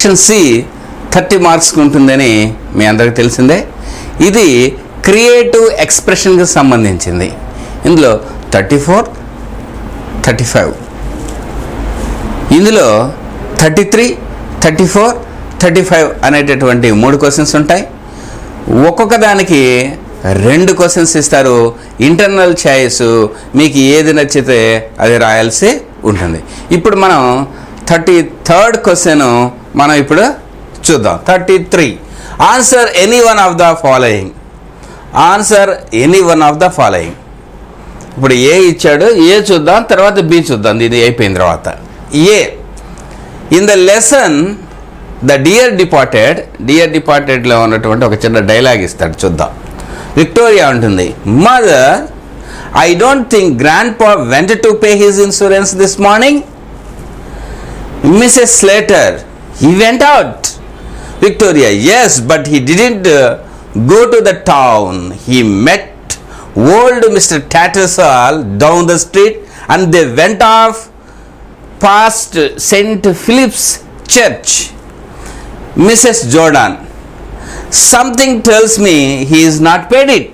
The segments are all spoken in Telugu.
ఆప్షన్ సి 30 మార్క్స్కి ఉంటుందని మీ అందరికీ తెలిసిందే. ఇది క్రియేటివ్ ఎక్స్ప్రెషన్కి సంబంధించింది. ఇందులో 34, 35, ఇందులో 33, 34, 35 అనేటటువంటి 3 క్వశ్చన్స్ ఉంటాయి. ఒక్కొక్క దానికి 2 క్వశ్చన్స్ ఇస్తారు. ఇంటర్నల్ చాయిస్ మీకు ఏది నచ్చితే అది రాయాల్సి ఉంటుంది. ఇప్పుడు మనం 33rd క్వశ్చన్ మనం ఇప్పుడు చూద్దాం. 33, answer any one of the following. Answer any one of the following. ఇప్పుడు ఏ ఇచ్చాడు, ఏ చూద్దాం, తర్వాత బి చూద్దాం. ఇది అయిపోయిన తర్వాత A. In the lesson the dear డిపార్టెడ్లో ఉన్నటువంటి ఒక చిన్న డైలాగ్ ఇస్తాడు, చూద్దాం. విక్టోరియా అంటుంది, mother, I don't think grandpa went to pay his insurance this morning. Mrs Slater, he went out. Victoria, yes, but he didn't go to the town. He met old Mr. Tattersall down the street and they went off past St. Philip's Church. Mrs. Jordan, something tells me he is not paid it.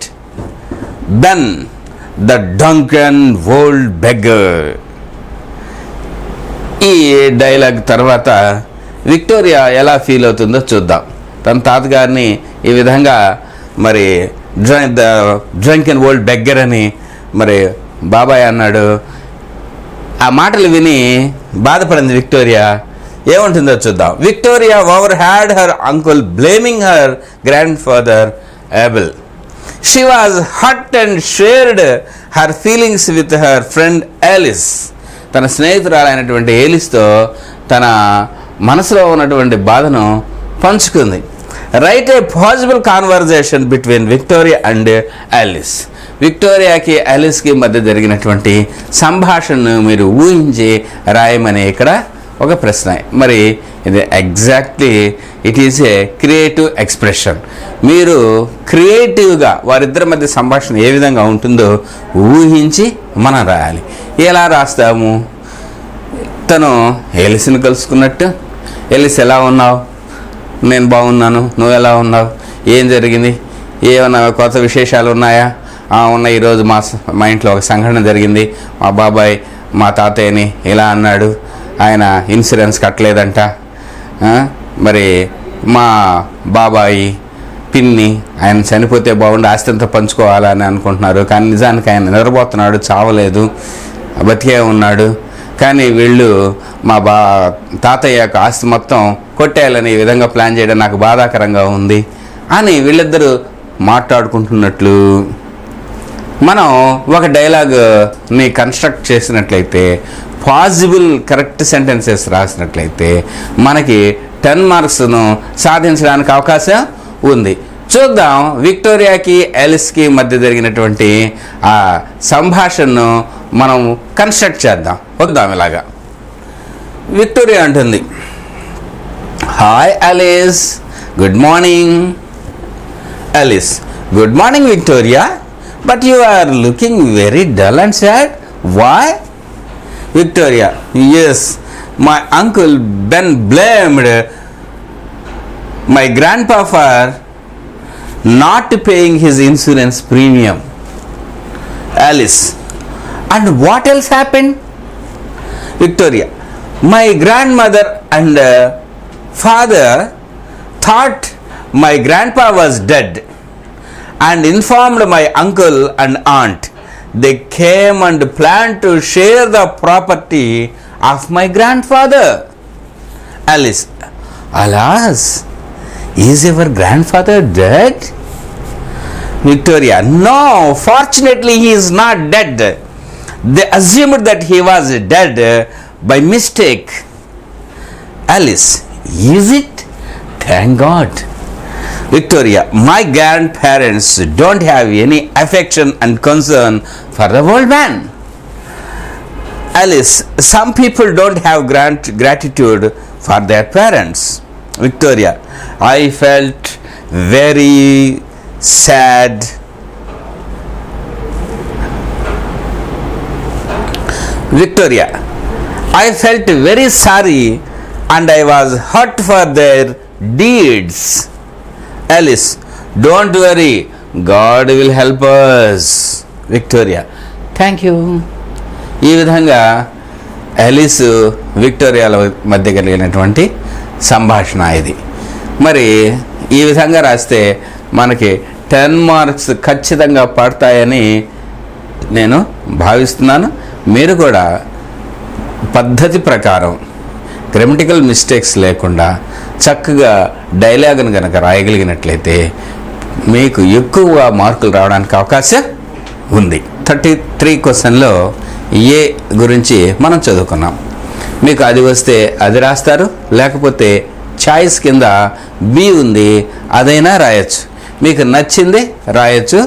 Then the drunken old beggar. ఈ డైలాగ్ తర్వాత విక్టోరియా ఎలా ఫీల్ అవుతుందో చూద్దాం. తన తాతగారిని ఈ విధంగా మరి డ్రంకెన్ ఓల్డ్ బెగ్గర్ అని మరి బాబాయ్ అన్నాడు. ఆ మాటలు విని బాధపడింది విక్టోరియా. ఏముంటుందో చూద్దాం. Victoria overheard her uncle blaming her grandfather Abel. She was hurt and shared her feelings with her friend Alice. తన స్నేహితురాలైనటువంటి ఏలిస్తో తన మనసులో ఉన్నటువంటి బాధను పంచుకుంది. Write a possible conversation between Victoria and Alice. విక్టోరియాకి ఆలిస్కి మధ్య జరిగినటువంటి సంభాషణను మీరు ఊహించి రాయమని ఇక్కడ ఒక ప్రశ్న. మరి ఇది exactly it is a creative expression. మీరు క్రియేటివ్గా వారిద్దరి మధ్య సంభాషణ ఏ విధంగా ఉంటుందో ఊహించి మనం రాయాలి. ఎలా రాస్తాము? తను ఏలిస్ని కలుసుకున్నట్టు, ఏలిస్ ఎలా ఉన్నావు? నేను బాగున్నాను, నువ్వు ఎలా ఉన్నావు? ఏం జరిగింది? ఏమన్నా కొత్త విశేషాలు ఉన్నాయా? ఉన్నాయి. ఈరోజు మా ఇంట్లో ఒక సంఘటన జరిగింది. మా బాబాయ్ మా తాతయ్యని ఇలా అన్నాడు, ఆయన ఇన్సూరెన్స్ కట్టలేదంట. మరి మా బాబాయి పిన్ని ఆయన చనిపోతే బాగుండి ఆస్తి అంతా పంచుకోవాలని అనుకుంటున్నారు. కానీ నిజానికి ఆయన నిద్రపోతున్నాడు, చావలేదు, బతికే ఉన్నాడు. కానీ వీళ్ళు మా తాతయ్య యొక్క ఆస్తి మొత్తం కొట్టేయాలని ఈ విధంగా ప్లాన్ చేయడం నాకు బాధాకరంగా ఉంది అని వీళ్ళిద్దరూ మాట్లాడుకుంటున్నట్లు మనం ఒక డైలాగ్ని కన్స్ట్రక్ట్ చేసినట్లయితే, పాసిబుల్ కరెక్ట్ సెంటెన్సెస్ రాసినట్లయితే మనకి 10 మార్క్స్ను సాధించడానికి అవకాశం ఉంది. చూద్దాం విక్టోరియాకి ఆలిస్కి మధ్య జరిగినటువంటి ఆ సంభాషణను మనం కన్స్ట్రక్ట్ చేద్దాం. వద్దాం ఇలాగా. విక్టోరియా అంటుంది, hi Alice, good morning. Alice, good morning Victoria, but you are looking very dull and sad. Why? Victoria, yes, my uncle Ben blamed my grandpa for not paying his insurance premium. Alice, and what else happened? Victoria, my grandmother and father thought my grandpa was dead and informed my uncle and aunt. They came and planned to share the property of my grandfather. Alice, alas, is your grandfather dead? Victoria, no, fortunately he is not dead. They assumed that he was dead by mistake. Alice, is it? Thank God. Victoria, my grandparents don't have any affection and concern for the old man. Alice, some people don't have gratitude for their parents. Victoria, I felt very sad. Victoria, I felt very sorry and I was hurt for their deeds. Alice, don't worry, God will help us. Victoria, thank you. ఈ విధంగా ఆలిస్ విక్టోరియాల మధ్య కలిగినటువంటి సంభాషణ ఇది. మరి ఈ విధంగా రాస్తే మనకి 10 మార్క్స్ ఖచ్చితంగా పడతాయని నేను భావిస్తున్నాను. మీరు కూడా పద్ధతి ప్రకారం గ్రామటికల్ మిస్టేక్స్ లేకుండా చక్కగా డైలాగ్ను కనుక రాయగలిగినట్లయితే మీకు ఎక్కువ మార్కులు రావడానికి అవకాశం ఉంది. 33 క్వశ్చన్లో ఏ గురించి మనం చదువుకున్నాం. మీకు అది వస్తే అది రాస్తారు, లేకపోతే చాయిస్ కింద బి ఉంది, అదైనా రాయొచ్చు. మీకు నచ్చింది రాయొచ్చు,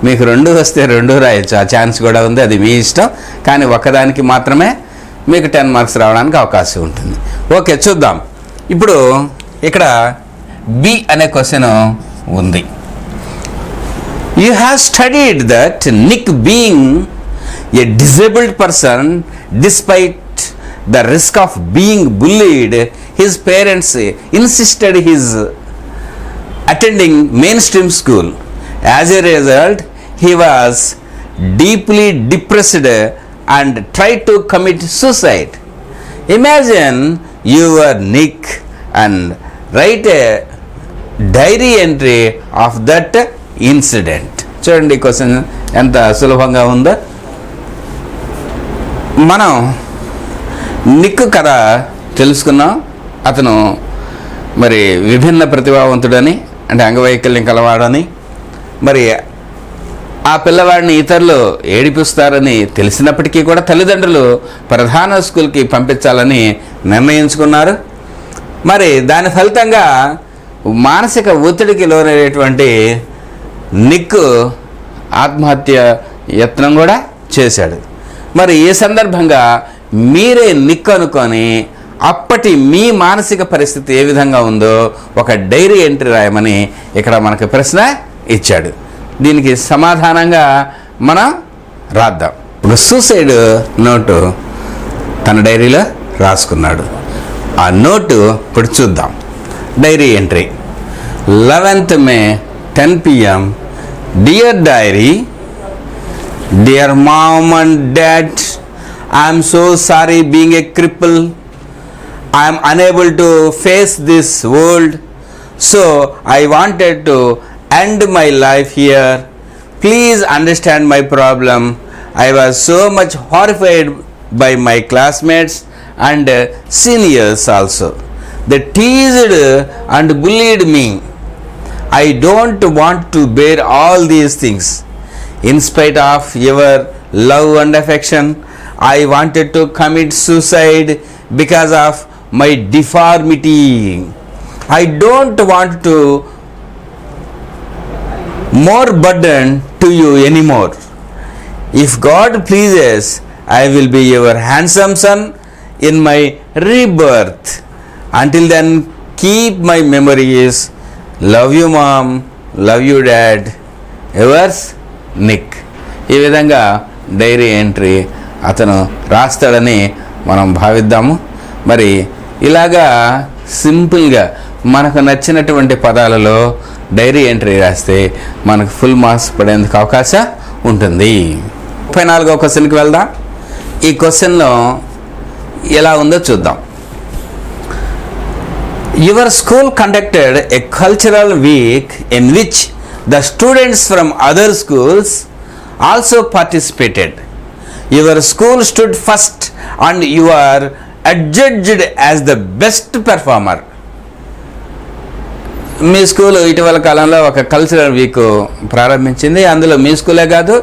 మీకు 2 వస్తే 2 రాయొచ్చు, ఆ ఛాన్స్ కూడా ఉంది, అది మీ ఇష్టం. కానీ ఒకదానికి మాత్రమే మీకు 10 మార్క్స్ రావడానికి అవకాశం ఉంటుంది. ఓకే, చూద్దాం. ఇప్పుడు ఇక్కడ బి అనే క్వశ్చన్ ఉంది. You have studied that Nick being a disabled person despite the risk of being bullied, his parents insisted his attending mainstream school. As a result, he was deeply depressed and tried to commit suicide. Imagine you are Nick and write a diary entry of that incident. చూడండి క్వశ్చన్ ఎంత సులభంగా ఉందో. మనం నిక్ కథ తెలుసుకున్నాం. అతను మరి విభిన్న ప్రతిభావంతుడని, అంటే అంగవైకల్యం కలవాడని, మరి ఆ పిల్లవాడిని ఇతరులు ఏడిపిస్తారని తెలిసినప్పటికీ కూడా తల్లిదండ్రులు ప్రధాన స్కూల్కి పంపించాలని నిర్ణయించుకున్నారు. మరి దాని ఫలితంగా మానసిక ఒత్తిడికి లోనైనటువంటి నిక్ ఆత్మహత్య యత్నం కూడా చేశాడు. మరి ఈ సందర్భంగా మీరే నిక్ అనుకొని అప్పటి మీ మానసిక పరిస్థితి ఏ విధంగా ఉందో ఒక డైరీ ఎంట్రీ రాయమని ఇక్కడ మనకు ప్రశ్న ఇచ్చాడు. దీనికి సమాధానంగా మనం రాద్దాం. ఒక సూసైడ్ నోటు తన డైరీలో రాసుకున్నాడు. ఆ నోటు ఇప్పుడు చూద్దాం. Diary entry 11th May 10 PM. Dear diary, dear mom and dad, I'm so sorry being a cripple. I am unable to face this world, so I wanted to end my life here. Please understand my problem. I was so much horrified by my classmates and seniors also. They teased and bullied me. I don't want to bear all these things. In spite of your love and affection, I wanted to commit suicide because of my deformity. I don't want to more burden to you anymore. If God pleases, I will be your handsome son in my rebirth. Until then, keep my memories. Love you mom, love you dad. Yours, Nick. ఈ విధంగా డైరీ ఎంట్రీ అతను రాస్తాడని మనం భావిద్దాము. మరి ఇలాగా సింపుల్గా మనకు నచ్చినటువంటి పదాలలో డైరీ ఎంట్రీ రాస్తే మనకు ఫుల్ మార్క్స్ పడేందుకు అవకాశం ఉంటుంది. 34వ క్వశ్చన్కి వెళ్దాం. ఈ క్వశ్చన్లో ఎలా ఉందో చూద్దాం. Your school conducted a cultural week in which the students from other schools also participated. Your school stood first and you are adjudged as the best performer. మీ స్కూల్ ఇటీవల కాలంలో ఒక కల్చరల్ వీక్ ప్రారంభించింది. అందులో మీ స్కూలే కాదు,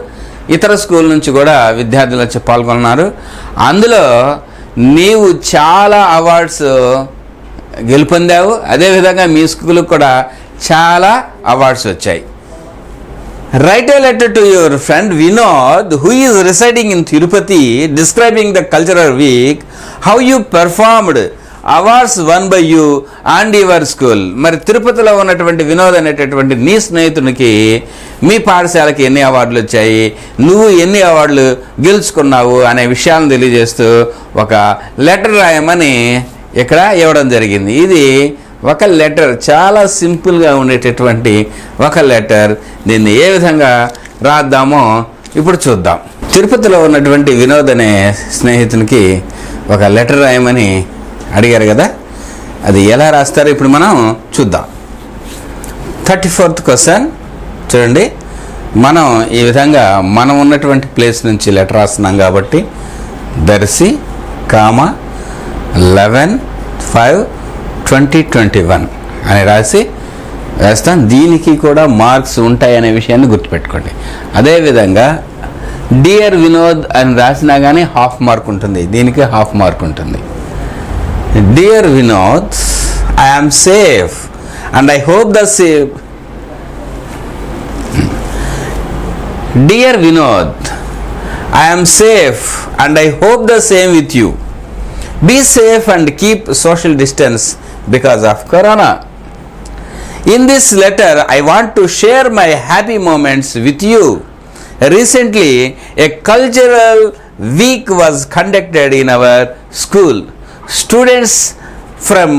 ఇతర స్కూల్ నుంచి కూడా విద్యార్థులు వచ్చి పాల్గొన్నారు. అందులో నీవు చాలా అవార్డ్స్ గెలుపొందావు. అదేవిధంగా మీ స్కూల్కి కూడా చాలా అవార్డ్స్ వచ్చాయి. Write a letter to your friend Vinod, who is residing in Tirupati, describing the cultural week, how you performed, awards won by you and your school. మరి తిరుపతిలో ఉన్నటువంటి వినోద్ అనేటటువంటి నీ స్నేహితునికి మీ పాఠశాలకి ఎన్ని అవార్డులు వచ్చాయి, నువ్వు ఎన్ని అవార్డులు గెలుచుకున్నావు అనే విషయాలను తెలియజేస్తూ ఒక లెటర్ రాయమని ఇక్కడ ఇవ్వడం జరిగింది. ఇది ఒక లెటర్, చాలా సింపుల్గా ఉండేటటువంటి ఒక లెటర్. దీన్ని ఏ విధంగా రాద్దామో ఇప్పుడు చూద్దాం. తిరుపతిలో ఉన్నటువంటి వినోద్ అనే స్నేహితునికి ఒక లెటర్ రాయమని అడిగారు కదా, అది ఎలా రాస్తారో ఇప్పుడు మనం చూద్దాం. 34th క్వశ్చన్ చూడండి. మనం ఈ విధంగా మనం ఉన్నటువంటి ప్లేస్ నుంచి లెటర్ రాస్తున్నాం కాబట్టి దర్శి, 11/5/2021 అని రాసి వేస్తాం. దీనికి కూడా మార్క్స్ ఉంటాయనే విషయాన్ని గుర్తుపెట్టుకోండి. అదేవిధంగా డియర్ వినోద్ అని రాసినా కానీ హాఫ్ మార్క్ ఉంటుంది, దీనికి హాఫ్ మార్క్ ఉంటుంది. Dear Vinod, I am safe and I hope the safe. Dear Vinod, I am safe and I hope the same with you. Be safe and keep social distance because of Corona. In this letter, I want to share my happy moments with you. Recently, a cultural week was conducted in our school. Students from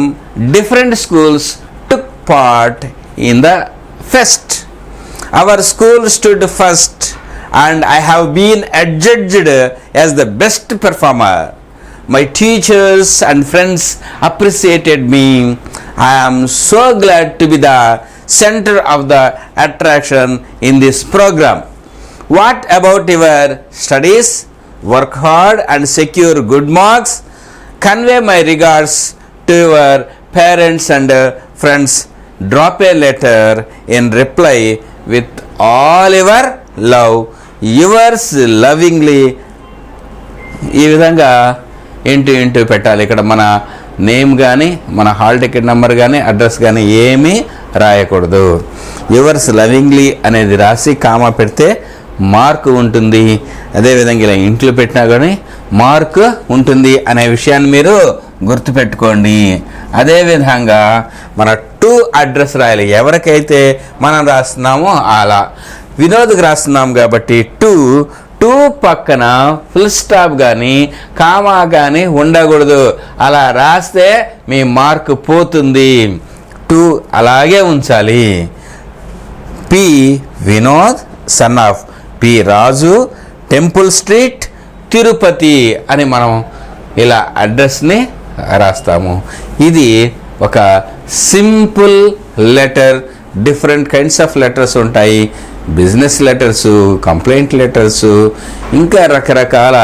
different schools took part in the fest. Our school stood first and I have been adjudged as the best performer. My teachers and friends appreciated me. I am so glad to be the center of the attraction in this program. What about your studies? Work hard and secure good marks. Convey my regards to your parents and friends. Drop a letter in reply with all your love. Yours lovingly. ఈ విధంగా ఇంటూ పెట్టాలి. ఇక్కడ మన నేమ్ కానీ మన హాల్ టికెట్ నెంబర్ కానీ అడ్రస్ కానీ ఏమీ రాయకూడదు. యువర్స్ లవింగ్లీ అనేది రాసి కామా పెడితే మార్కు ఉంటుంది. అదేవిధంగా ఇలా ఇంట్లో పెట్టినా కానీ మార్కు ఉంటుంది అనే విషయాన్ని మీరు గుర్తుపెట్టుకోండి. అదేవిధంగా మన టు అడ్రస్ రాయాలి. ఎవరికైతే మనం రాస్తున్నామో అలా వినోద్కి రాస్తున్నాం కాబట్టి టూ పక్కన ఫుల్ స్టాప్ కానీ కామా కానీ ఉండకూడదు. అలా రాస్తే మీ మార్కు పోతుంది. టూ అలాగే ఉంచాలి. P Vinod son of P Raju, temple street, Tirupati అని మనం ఇలా అడ్రస్ని రాస్తాము. ఇది ఒక simple letter. Different kinds of letters ఉంటాయి. బిజినెస్ లెటర్సు, కంప్లైంట్ లెటర్సు, ఇంకా రకరకాల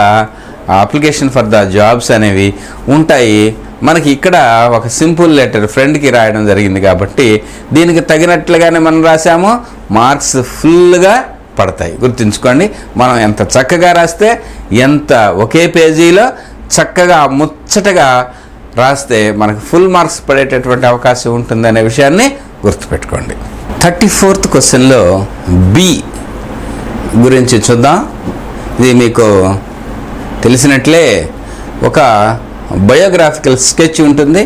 అప్లికేషన్ ఫర్ ద జాబ్స్ అనేవి ఉంటాయి. మనకి ఇక్కడ ఒక సింపుల్ లెటర్ ఫ్రెండ్కి రాయడం జరిగింది కాబట్టి దీనికి తగినట్లుగానే మనం రాసామో మార్క్స్ ఫుల్గా పడతాయి. గుర్తుంచుకోండి, మనం ఎంత చక్కగా రాస్తే, ఎంత ఒకే పేజీలో చక్కగా ముచ్చటగా రాస్తే మనకు ఫుల్ మార్క్స్ పడేటటువంటి అవకాశం ఉంటుందనే విషయాన్ని గుర్తుపెట్టుకోండి. 34th క్వశ్చన్లో బి గురించి చూద్దాం. ఇది మీకు తెలిసినట్లే ఒక బయోగ్రాఫికల్ స్కెచ్ ఉంటుంది.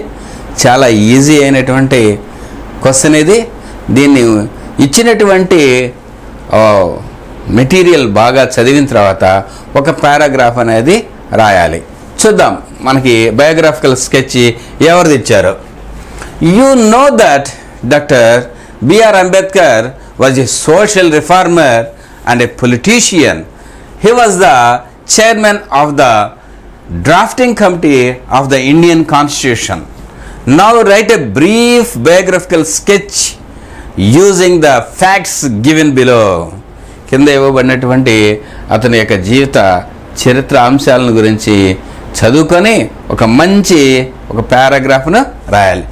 చాలా ఈజీ అయినటువంటి క్వశ్చన్ ఇది. దీన్ని ఇచ్చినటువంటి మెటీరియల్ బాగా చదివిన తర్వాత ఒక పారాగ్రాఫ్ అనేది రాయాలి. చూద్దాం మనకి బయోగ్రాఫికల్ స్కెచ్ ఎవరిది ఇచ్చారో. You know that doctor B.R. Ambedkar was a social reformer and a politician. He was the chairman of the drafting committee of the Indian Constitution. Now write a brief biographical sketch using the facts given below. కింద ఇవ్వబడినటువంటి అతని యొక్క జీవిత చరిత్ర అంశాలను గురించి చదువుకొని ఒక మంచి పారాగ్రాఫ్ను రాయాలి.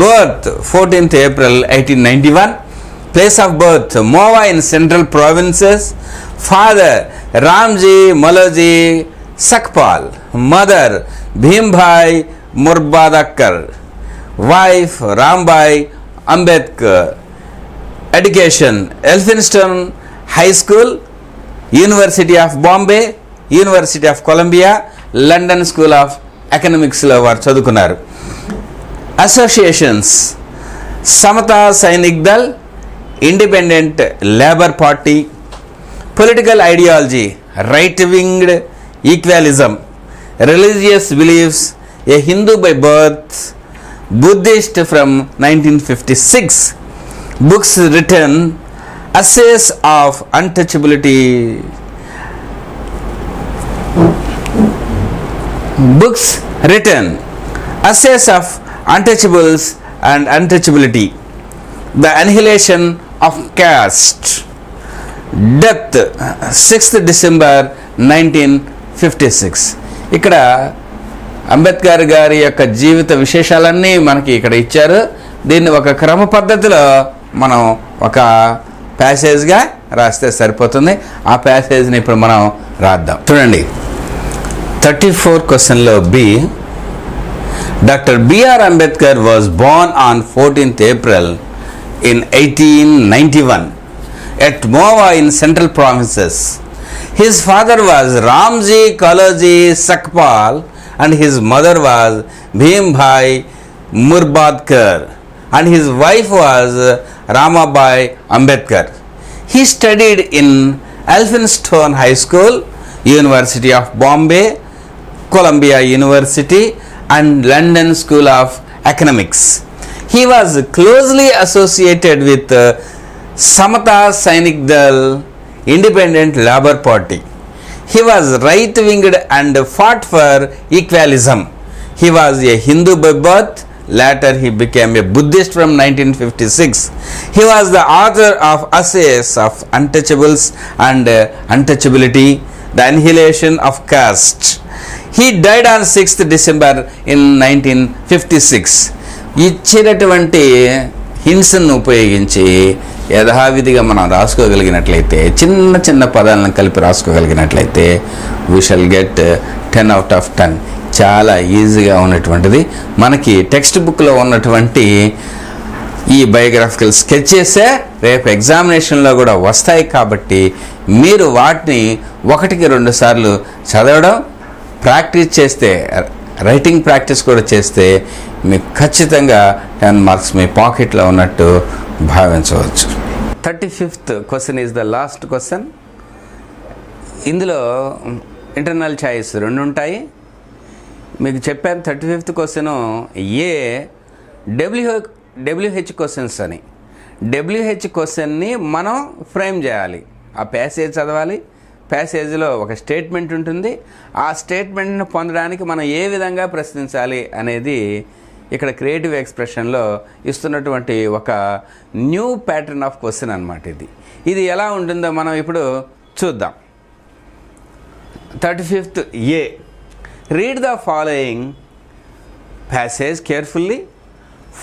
Birth 14th April 1891. Place of birth Moa in Central Provinces. Father Ramji Maloji Sakpal. Mother Bhimbai Murbadakkar. Wife Rambai Ambedkar. Education Elphinstone High School, University of Bombay, University of Columbia, London School of Economics లో వారు చదువుకున్నారు. Associations Samata Sainik Dal, independent labour party. Political ideology right winged equalism. Religious beliefs a Hindu by birth, Buddhist from 1956. Books written: Essays of Untouchability. Books written: Essays of Untouchables and Untouchability, The Annihilation of Caste, Death 6th December 1956. ఇక్కడ అంబేద్కర్ గారి యొక్క జీవిత విశేషాలన్నీ మనకి ఇక్కడ ఇచ్చారు. దీన్ని ఒక క్రమ పద్ధతిలో మనం ఒక ప్యాసేజ్గా రాస్తే సరిపోతుంది. ఆ ప్యాసేజ్ని ఇప్పుడు మనం రాద్దాం. చూడండి, 34 క్వశ్చన్లో B. Doctor BR Ambedkar was born on 14th April in 1891 at Moa in Central Provinces. His father was Ramji Kalaji Sakpal and his mother was Bhimbai Murbadkar and his wife was Ramabai Ambedkar. He studied in Elphinstone High School, University of Bombay, Columbia University and London School of Economics. He was closely associated with Samata Sainik Dal, Independent Labour Party. He was right-winged and fought for equalism. He was a Hindu by birth. Later he became a Buddhist from 1956. He was the author of Essays of Untouchables and Untouchability, The Annihilation of Caste. He died on 6th December in 1956. ఇచ్చినటువంటి హింట్స్ను ఉపయోగించి యథావిధిగా మనం రాసుకోగలిగినట్లయితే, చిన్న చిన్న పదాలను కలిపి రాసుకోగలిగినట్లయితే we shall get 10 out of 10. చాలా ఈజీగా ఉన్నటువంటిది. మనకి టెక్స్ట్ బుక్లో ఉన్నటువంటి ఈ బయోగ్రాఫికల్ స్కెచెసే రేపు ఎగ్జామినేషన్లో కూడా వస్తాయి. కాబట్టి మీరు వాటిని 1-2 సార్లు చదవడం, ప్రాక్టీస్ చేస్తే, రైటింగ్ ప్రాక్టీస్ కూడా చేస్తే మీకు ఖచ్చితంగా 10 మార్క్స్ మీ పాకెట్లో ఉన్నట్టు భావించవచ్చు. 35th question is the last question. ఇందులో ఇంటర్నల్ చాయిస్ 2 ఉంటాయి. మీకు చెప్పాను 35th క్వశ్చన్ ఏ డబ్ల్యూహెచ్ క్వశ్చన్స్ అని. డబ్ల్యూహెచ్ క్వశ్చన్ని మనం ఫ్రేమ్ చేయాలి. ఆ ప్యాసేజ్ చదవాలి. ప్యాసేజ్లో ఒక స్టేట్మెంట్ ఉంటుంది. ఆ స్టేట్మెంట్ను పొందడానికి మనం ఏ విధంగా ప్రశ్నించాలి అనేది ఇక్కడ క్రియేటివ్ ఎక్స్ప్రెషన్లో ఇస్తున్నటువంటి ఒక న్యూ ప్యాటర్న్ ఆఫ్ క్వశ్చన్ అన్నమాట. ఇది ఎలా ఉంటుందో మనం ఇప్పుడు చూద్దాం. 35th A. Read the following passage carefully,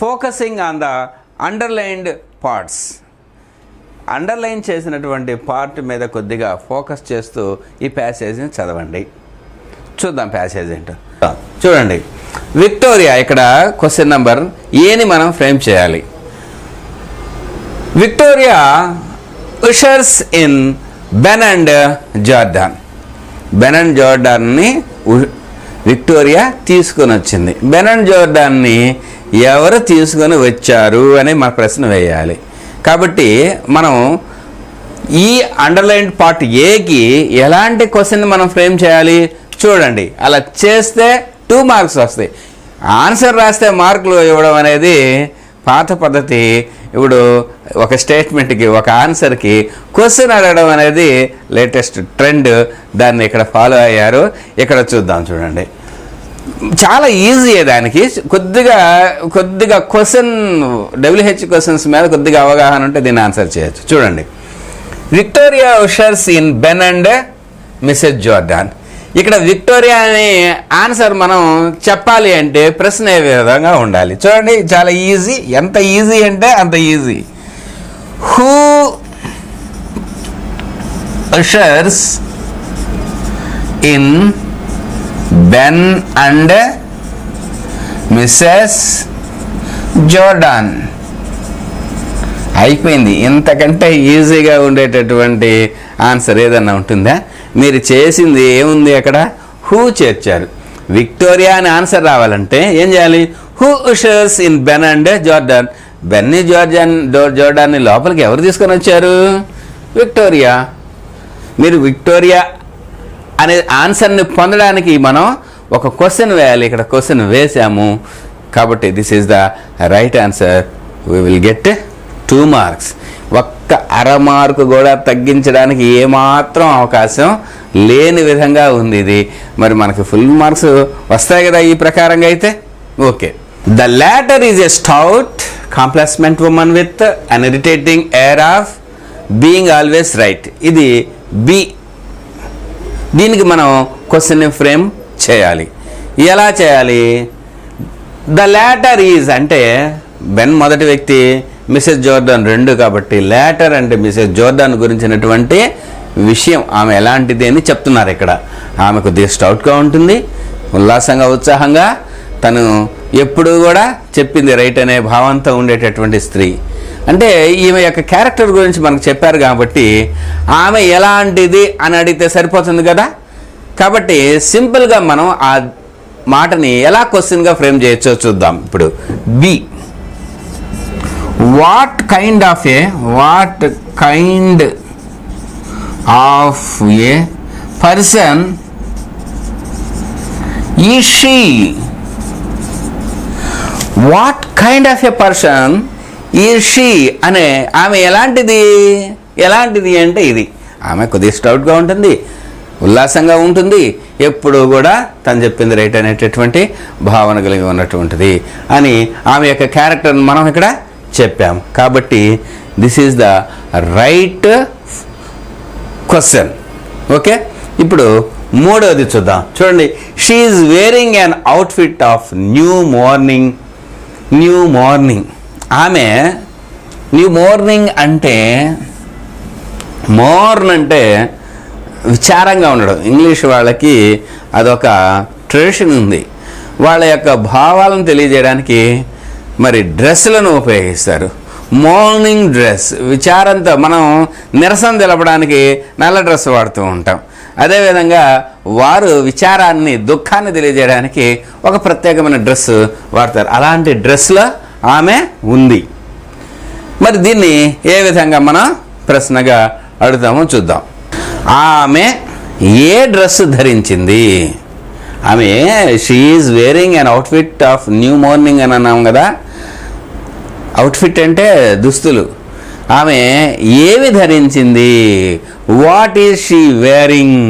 focusing on the underlined parts. Underline చేసినటువంటి పార్ట్ మీద కొద్దిగా ఫోకస్ చేస్తూ ఈ ప్యాసేజ్ని చదవండి. చూద్దాం ప్యాసేజ్ ఏంటో. చూడండి, విక్టోరియా, ఇక్కడ క్వశ్చన్ నెంబర్ ఏని మనం ఫ్రేమ్ చేయాలి. Victoria ushers in Ben and Jordan. Ben and జార్డాన్ని విక్టోరియా తీసుకొని వచ్చింది. బెన్ అండ్ జార్డాన్ని ఎవరు తీసుకొని వచ్చారు అని మన ప్రశ్న వేయాలి. కాబట్టి మనం ఈ అండర్లైన్ పార్ట్ ఏకి ఎలాంటి క్వశ్చన్ మనం ఫ్రేమ్ చేయాలి చూడండి. అలా చేస్తే 2 మార్క్స్ వస్తాయి. ఆన్సర్ రాస్తే మార్కులు ఇవ్వడం అనేది పాత పద్ధతి. ఇప్పుడు ఒక స్టేట్మెంట్కి, ఒక ఆన్సర్కి క్వశ్చన్ అడగడం అనేది లేటెస్ట్ ట్రెండ్. దాన్ని ఇక్కడ ఫాలో అయ్యారు. ఇక్కడ చూద్దాం. చూడండి, చాలా ఈజీ. దానికి కొద్దిగా క్వశ్చన్, డబ్ల్యూహెచ్ క్వశ్చన్స్ మీద కొద్దిగా అవగాహన ఉంటే దీన్ని ఆన్సర్ చేయొచ్చు. చూడండి, Victoria ushers in Ben and Mrs Jordan. ఇక్కడ విక్టోరియా అనే ఆన్సర్ మనం చెప్పాలి అంటే ప్రశ్న ఏ విధంగా ఉండాలి చూడండి. చాలా ఈజీ. ఎంత ఈజీ అంటే అంత easy. Who ushers in Ben and Mrs Jordan. అయిపోయింది. ఇంతకంటే ఈజీగా ఉండేటటువంటి ఆన్సర్ ఏదన్నా ఉంటుందా? మీరు చేసింది ఏముంది అక్కడ? హూ చేర్చారు. విక్టోరియా అని ఆన్సర్ రావాలంటే ఏం చేయాలి? Who ushers in Ben and Jordan. బెన్నీ జార్డాన్ని లోపలికి ఎవరు తీసుకొని వచ్చారు? విక్టోరియా. మీరు విక్టోరియా అనే ఆన్సర్ని పొందడానికి మనం ఒక క్వశ్చన్ వేయాలి. ఇక్కడ క్వశ్చన్ వేసాము కాబట్టి this is the right answer. We will get 2 marks. ఒక్క అర మార్కు కూడా తగ్గించడానికి ఏమాత్రం అవకాశం లేని విధంగా ఉంది ఇది. మరి మనకి ఫుల్ మార్క్స్ వస్తాయి కదా ఈ ప్రకారంగా అయితే. Okay. The latter is a stout complacent woman with an irritating air of being always right. ఇది బి. దీనికి మనం క్వశ్చన్ ఫ్రేమ్ చేయాలి. ఎలా చేయాలి? ద లాటర్ ఈజ్ అంటే బెన్ మొదటి వ్యక్తి, మిసెస్ జోర్డాన్ 2 కాబట్టి లాటర్ అంటే మిసెస్ జోర్డాన్ గురించినటువంటి విషయం, ఆమె ఎలాంటిది అని చెప్తున్నారు ఇక్కడ. ఆమె కొద్దిగా స్టౌట్గా ఉంటుంది, ఉల్లాసంగా ఉత్సాహంగా, తను ఎప్పుడూ కూడా చెప్పింది రైట్ అనే భావంతో ఉండేటటువంటి స్త్రీ. అంటే ఈమె యొక్క క్యారెక్టర్ గురించి మనకు చెప్పారు కాబట్టి ఆమె ఎలాంటిది అని అడిగితే సరిపోతుంది కదా. కాబట్టి సింపుల్గా మనం ఆ మాటని ఎలా క్వశ్చన్గా ఫ్రేమ్ చేయొచ్చో చూద్దాం. ఇప్పుడు B, what kind of a person is she. What kind of a person is she అనే ఆమె ఎలాంటిది అంటే ఇది. ఆమె కొద్దిగా స్టౌట్గా ఉంటుంది, ఉల్లాసంగా ఉంటుంది, ఎప్పుడూ కూడా తను చెప్పింది రైట్ అనేటటువంటి భావన కలిగి ఉన్నటువంటిది అని ఆమె యొక్క క్యారెక్టర్ని మనం ఇక్కడ చెప్పాం. కాబట్టి this is the right question. Okay. ఇప్పుడు మూడవది చూద్దాం. చూడండి, she is wearing an outfit of new morning. ఆమె న్యూ మార్నింగ్ అంటే విచారంగా ఉండడం. ఇంగ్లీష్ వాళ్ళకి అదొక ట్రెడిషన్ ఉంది. వాళ్ళ యొక్క భావాలను తెలియజేయడానికి మరి డ్రెస్సులను ఉపయోగిస్తారు. మార్నింగ్ డ్రెస్ విచారంతో, మనం నిరసన తెలపడానికి నల్ల డ్రెస్ వాడుతూ ఉంటాం. అదేవిధంగా వారు విచారాన్ని, దుఃఖాన్ని తెలియజేయడానికి ఒక ప్రత్యేకమైన డ్రెస్ వాడతారు. అలాంటి డ్రెస్లో ఆమె ఉంది. మరి దీన్ని ఏ విధంగా మనం ప్రశ్నగా అడుగుతామో చూద్దాం. ఆమె ఏ డ్రెస్ ధరించింది? ఆమె she is wearing an outfit of new morning అని అన్నాం కదా. అవుట్ఫిట్ అంటే దుస్తులు. ఆమె ఏవి ధరించింది? What is she wearing?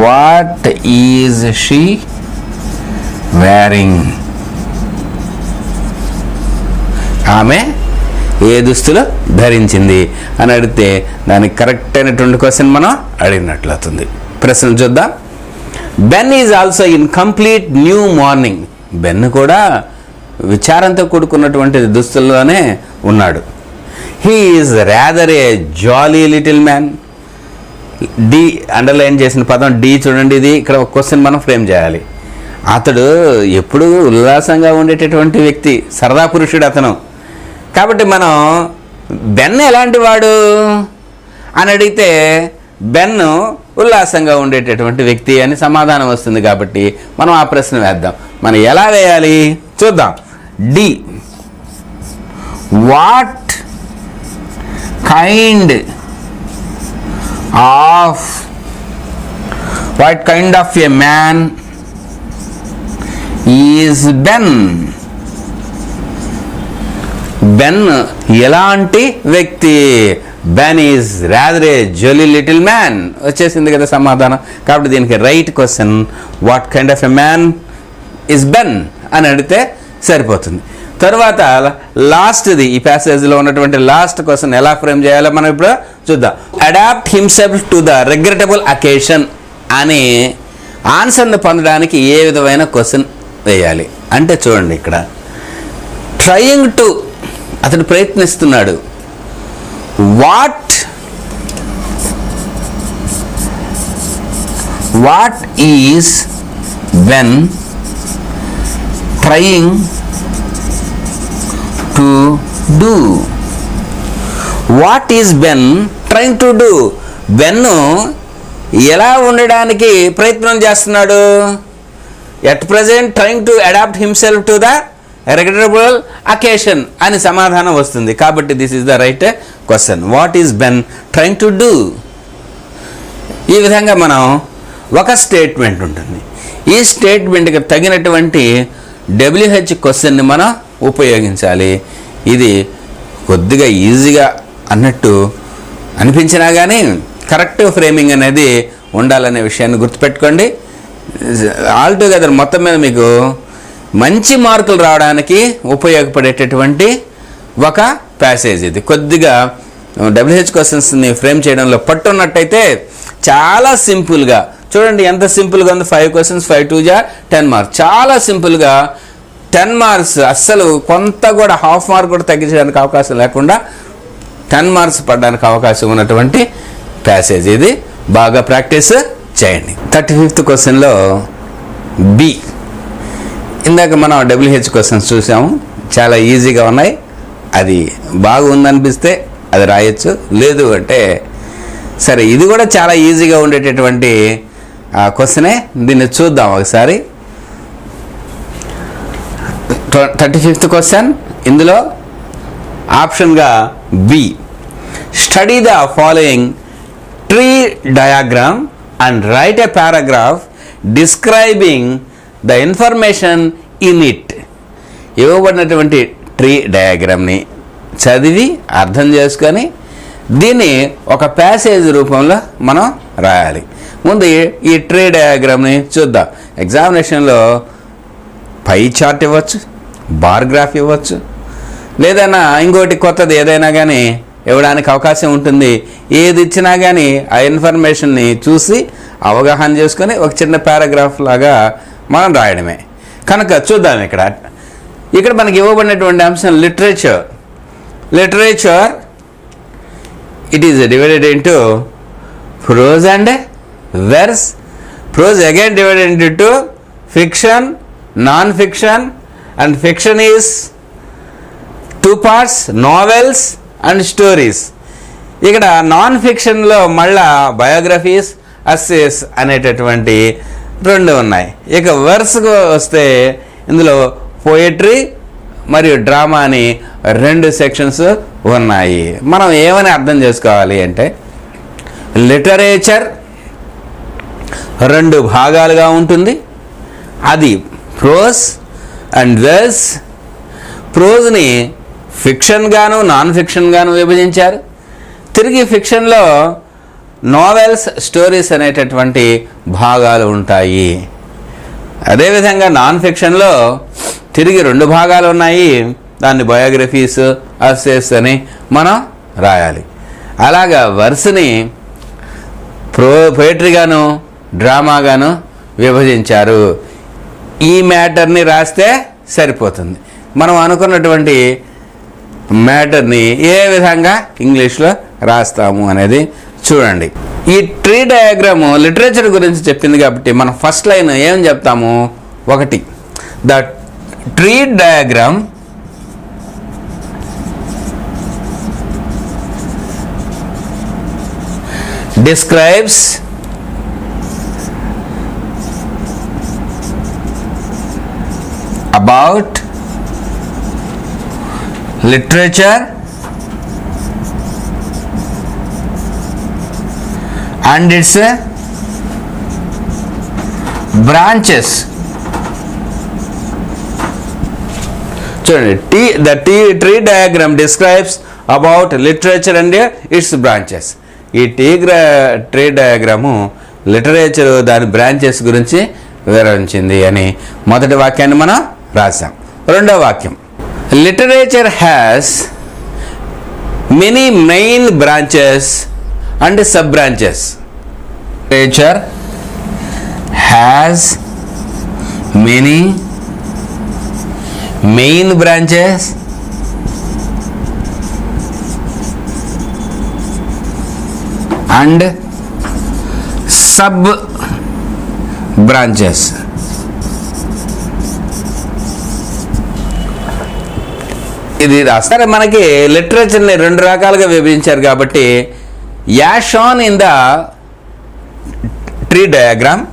What is she wearing? ఆమె ఏ దుస్తులు ధరించింది అని అడిగితే దానికి కరెక్ట్ అయినటువంటి క్వశ్చన్ మనం అడిగినట్లు అవుతుంది. ప్రశ్న చూద్దాం. Ben is also in complete new mourning. Ben కూడా విచారంతో కూడుకున్నటువంటి దుస్తుల్లోనే ఉన్నాడు. He is rather a jolly little man. D underline చేసిన పదం డి చూడండి. ఇది ఇక్కడ ఒక క్వశ్చన్ మనం ఫ్రేమ్ చేయాలి. అతడు ఎప్పుడూ ఉల్లాసంగా ఉండేటటువంటి వ్యక్తి, సరదా పురుషుడు అతను. కాబట్టి మనం బెన్ ఎలాంటి వాడు అని అడిగితే బెన్ ఉల్లాసంగా ఉండేటటువంటి వ్యక్తి అని సమాధానం వస్తుంది. కాబట్టి మనం ఆ ప్రశ్న వేద్దాం. మనం ఎలా వేయాలి చూద్దాం. D, what kind of a man is Ben? Ben ఎలాంటి వ్యక్తి? Ben is rather a jolly little man. వచ్చేసింది కదా సమాధానం. కాబట్టి దీనికి right question what kind of a man is Ben అని అడిగితే సరిపోతుంది. తర్వాత లాస్ట్ది, ఈ ప్యాసేజ్లో ఉన్నటువంటి లాస్ట్ క్వశ్చన్ ఎలా ఫ్రేమ్ చేయాలో మనం ఇప్పుడు చూద్దాం. Adapt himself to the regrettable occasion అని ఆన్సర్ని పొందడానికి ఏ విధమైన క్వశ్చన్ వేయాలి అంటే చూడండి, ఇక్కడ ట్రయింగ్ టు, అతడు ప్రయత్నిస్తున్నాడు. What is Ben trying to do? What is Ben trying to do? బెన్ను ఎలా ఉండడానికి ప్రయత్నం చేస్తున్నాడు? At present trying to adapt himself to the regrettable occasion అని సమాధానం వస్తుంది. కాబట్టి this is the right question. What is Ben trying to do? ఈ విధంగా మనం ఒక స్టేట్మెంట్ ఉంటుంది. ఈ స్టేట్మెంట్కి తగినటువంటి WH క్వశ్చన్ని మనం ఉపయోగించాలి. ఇది కొద్దిగా ఈజీగా అన్నట్టు అనిపించినా కానీ కరెక్ట్ ఫ్రేమింగ్ అనేది ఉండాలనే విషయాన్ని గుర్తుపెట్టుకోండి. ఆల్టుగెదర్ మొత్తం మీద మీకు మంచి మార్కులు రావడానికి ఉపయోగపడేటటువంటి ఒక ప్యాసేజ్ ఇది. కొద్దిగా WH క్వశ్చన్స్ని ఫ్రేమ్ చేయడంలో పట్టున్నట్టయితే చాలా సింపుల్గా చూడండి ఎంత సింపుల్గా ఉంది. 5 క్వశ్చన్స్ 5 2 10 మార్క్స్. చాలా సింపుల్గా 10 మార్క్స్, అస్సలు కొంత కూడా హాఫ్ మార్క్ కూడా తగ్గించడానికి అవకాశం లేకుండా 10 మార్క్స్ పడడానికి అవకాశం ఉన్నటువంటి ప్యాసేజ్ ఇది. బాగా ప్రాక్టీస్ చేయండి. 35th క్వశ్చన్లో బి. ఇందాక మనం WH క్వశ్చన్స్ చూసాము, చాలా ఈజీగా ఉన్నాయి. అది బాగుందనిపిస్తే అది రాయొచ్చు, లేదు అంటే సరే ఇది కూడా చాలా ఈజీగా ఉండేటటువంటి క్వశ్చనే. దీన్ని చూద్దాం ఒకసారి. 35th క్వశ్చన్, ఇందులో ఆప్షన్గా B. Study the following tree diagram and write a paragraph describing the information in it. ఇవ్వబడినటువంటి ట్రీ డయాగ్రామ్ని చదివి అర్థం చేసుకొని దీన్ని ఒక ప్యాసేజ్ రూపంలో మనం రాయాలి. ముందు ఈ ట్రీ డయాగ్రామ్ని చూద్దాం. ఎగ్జామినేషన్లో పై చార్ట్ ఇవ్వచ్చు, బార్ గ్రాఫ్ ఇవ్వచ్చు, లేదన్నా ఇంకోటి కొత్తది ఏదైనా కానీ ఇవ్వడానికి అవకాశం ఉంటుంది. ఏది ఇచ్చినా కానీ ఆ ఇన్ఫర్మేషన్ని చూసి అవగాహన చేసుకొని ఒక చిన్న పారాగ్రాఫ్ లాగా మనం రాయడమే. కనుక చూద్దాం. ఇక్కడ మనకి ఇవ్వబడినటువంటి అంశం literature. it is divided into prose and verse. Prose again divided into two, fiction, non-fiction, and fiction is 2 parts, novels and stories. ఇక్కడ నాన్ ఫిక్షన్లో మళ్ళా బయోగ్రఫీస్, అస్సేస్ అనేటటువంటి 2 ఉన్నాయి. ఇక వర్స్కు వస్తే ఇందులో పోయట్రీ మరియు డ్రామా అని 2 సెక్షన్స్ ఉన్నాయి. మనం ఏమని అర్థం చేసుకోవాలి అంటే లిటరేచర్ 2 భాగాలుగా ఉంటుంది. అది ప్రోజ్ అండ్ వెర్స్. ప్రోజ్ని ఫిక్షన్ గాను నాన్ ఫిక్షన్ గాను విభజించారు. తిరిగి ఫిక్షన్లో నోవెల్స్, స్టోరీస్ అనేటటువంటి భాగాలు ఉంటాయి. అదేవిధంగా నాన్ ఫిక్షన్లో తిరిగి 2 భాగాలు ఉన్నాయి. దాన్ని బయోగ్రఫీస్, అస్సేస్ అని మనం రాయాలి. అలాగా వర్స్ని పోయట్రీగాను డ్రామాగాను విభజించారు. ఈ మ్యాటర్ని రాస్తే సరిపోతుంది. మనం అనుకున్నటువంటి మ్యాటర్ని ఏ విధంగా ఇంగ్లీష్లో రాస్తాము అనేది చూడండి. ఈ ట్రీ డయాగ్రామ్ లిటరేచర్ గురించి చెప్పింది కాబట్టి మనం ఫస్ట్ లైన్ ఏం చెప్తాము? 1, the tree diagram describes about literature and its branches. చూడండి, the tree diagram describes about literature and its branches. ఈ ట్రీ డయాగ్రాము లిటరేచర్ దాని బ్రాంచెస్ గురించి వివరించింది అని మొదటి వాక్యాన్ని మనం రాసాం. రెండవ వాక్యం, literature has many main branches and sub branches. Literature has many main branches and sub branches. ఇది రాస్తారు. మనకి లిటరేచర్ని 2 రకాలుగా విభజించారు కాబట్టి as shown in the tree diagram,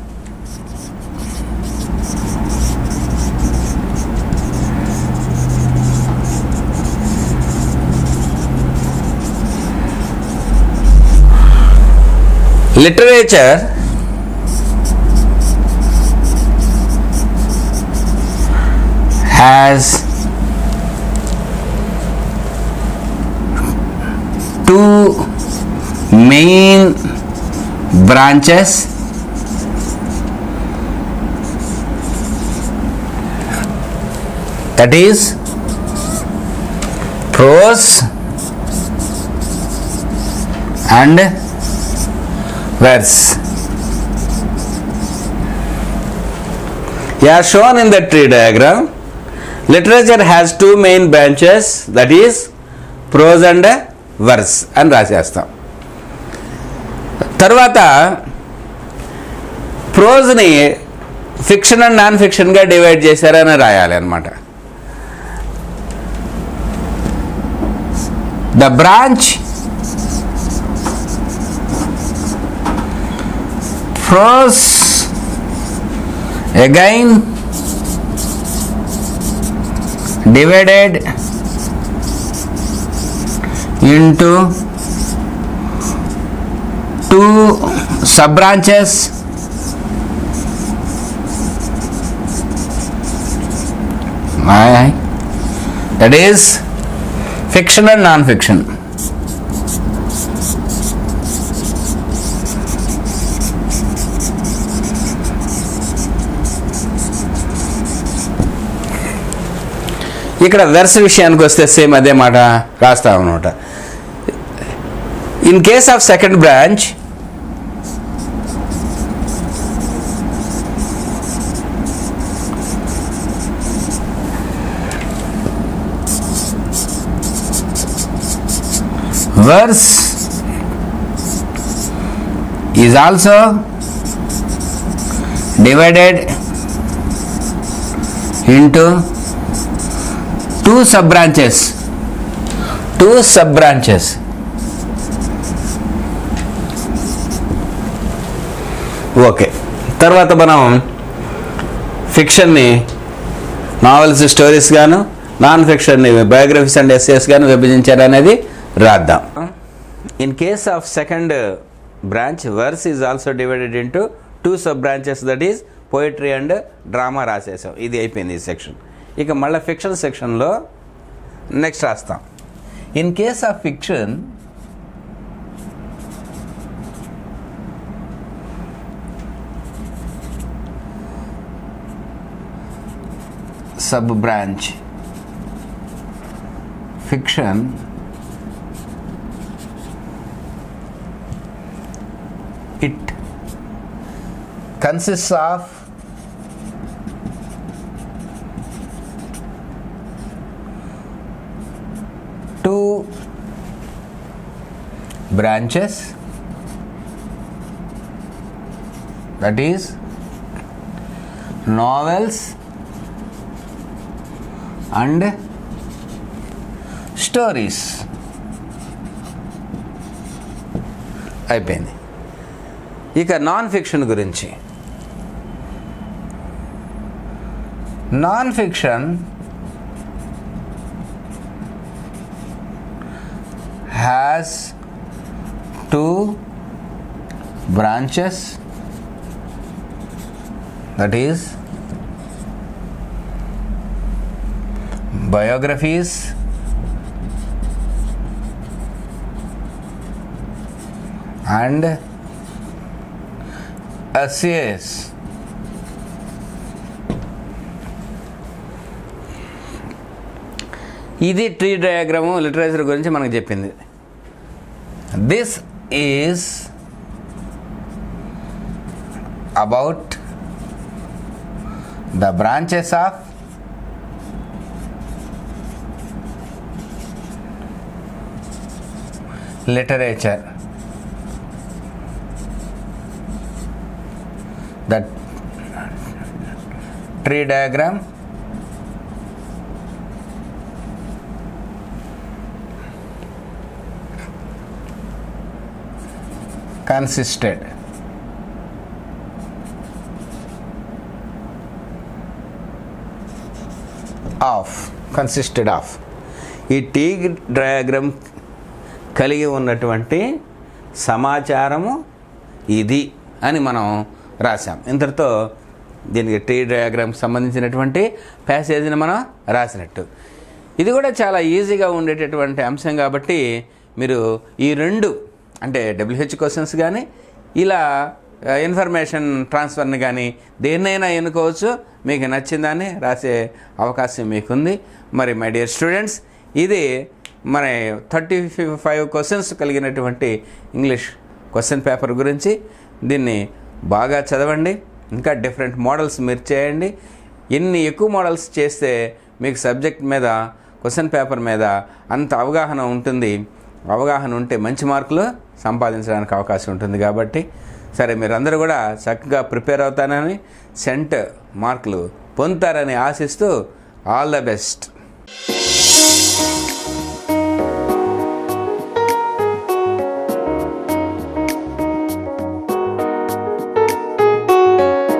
Literature has two main branches. That is prose and verse. As shown in the tree diagram, literature has two main branches, that is prose and verse అని రాసేస్తాం. తర్వాత ప్రోజ్ని ఫిక్షన్ అండ్ నాన్ ఫిక్షన్గా డివైడ్ చేశారని రాయాలి అన్నమాట. The branch prose again divided into two sub branches, that is fiction and non-fiction. ఇక్కడ వెర్స్ విషయానికి వస్తే సేమ్ అదే మాట రాస్తాం అన్నమాట. In case of second branch, verse is also divided into two sub branches. Okay, తర్వాత మనం ఫిక్షన్ని నావెల్స్, స్టోరీస్ గాను, నాన్ ఫిక్షన్ని బయోగ్రఫీస్ అండ్ ఎస్సేస్ గాను విభజించారనేది రాద్దాం. In case of second branch, verse is also divided into two sub branches, that is poetry and drama రాసేసాం. ఇది అయిపోయింది ఈ సెక్షన్. ఇక మళ్ళీ ఫిక్షన్ సెక్షన్లో నెక్స్ట్ రాస్తాం. In case of fiction, sub branch fiction it consists of two branches, that is novels and stories. అయిపోయింది. ఇక నాన్ ఫిక్షన్ గురించి. Non fiction has two branches, that is biographies and essays. ఇది ట్రీ డయాగ్రాము లిటరేచర్ గురించి మనకు చెప్పింది. This is about the branches of literature. That tree diagram consisted of ఈ టీ డయాగ్రామ్ కలిగి ఉన్నటువంటి సమాచారము ఇది అని మనం రాసాం. ఇంతటితో దీనికి ట్రీ డయాగ్రామ్కి సంబంధించినటువంటి ప్యాసేజీని మనం రాసినట్టు. ఇది కూడా చాలా ఈజీగా ఉండేటటువంటి అంశం కాబట్టి మీరు ఈ రెండు అంటే WH క్వశ్చన్స్ కానీ ఇలా ఇన్ఫర్మేషన్ ట్రాన్స్ఫర్ని కానీ దేన్నైనా ఎన్నుకోవచ్చు. మీకు నచ్చిందాన్ని రాసే అవకాశం మీకుంది. మరి మై డియర్ స్టూడెంట్స్, ఇది మన 35 క్వశ్చన్స్ కలిగినటువంటి ఇంగ్లీష్ క్వశ్చన్ పేపర్ గురించి. దీన్ని బాగా చదవండి. ఇంకా డిఫరెంట్ మోడల్స్ మీరు చేయండి. ఎన్ని ఎక్కువ మోడల్స్ చేస్తే మీకు సబ్జెక్ట్ మీద, క్వశ్చన్ పేపర్ మీద అంత అవగాహన ఉంటుంది. అవగాహన ఉంటే మంచి మార్కులు సంపాదించడానికి అవకాశం ఉంటుంది. కాబట్టి సరే, మీరందరూ కూడా చక్కగా ప్రిపేర్ అవుతానని, సెంట్ మార్కులు పొందుతారని ఆశిస్తూ ఆల్ ద బెస్ట్.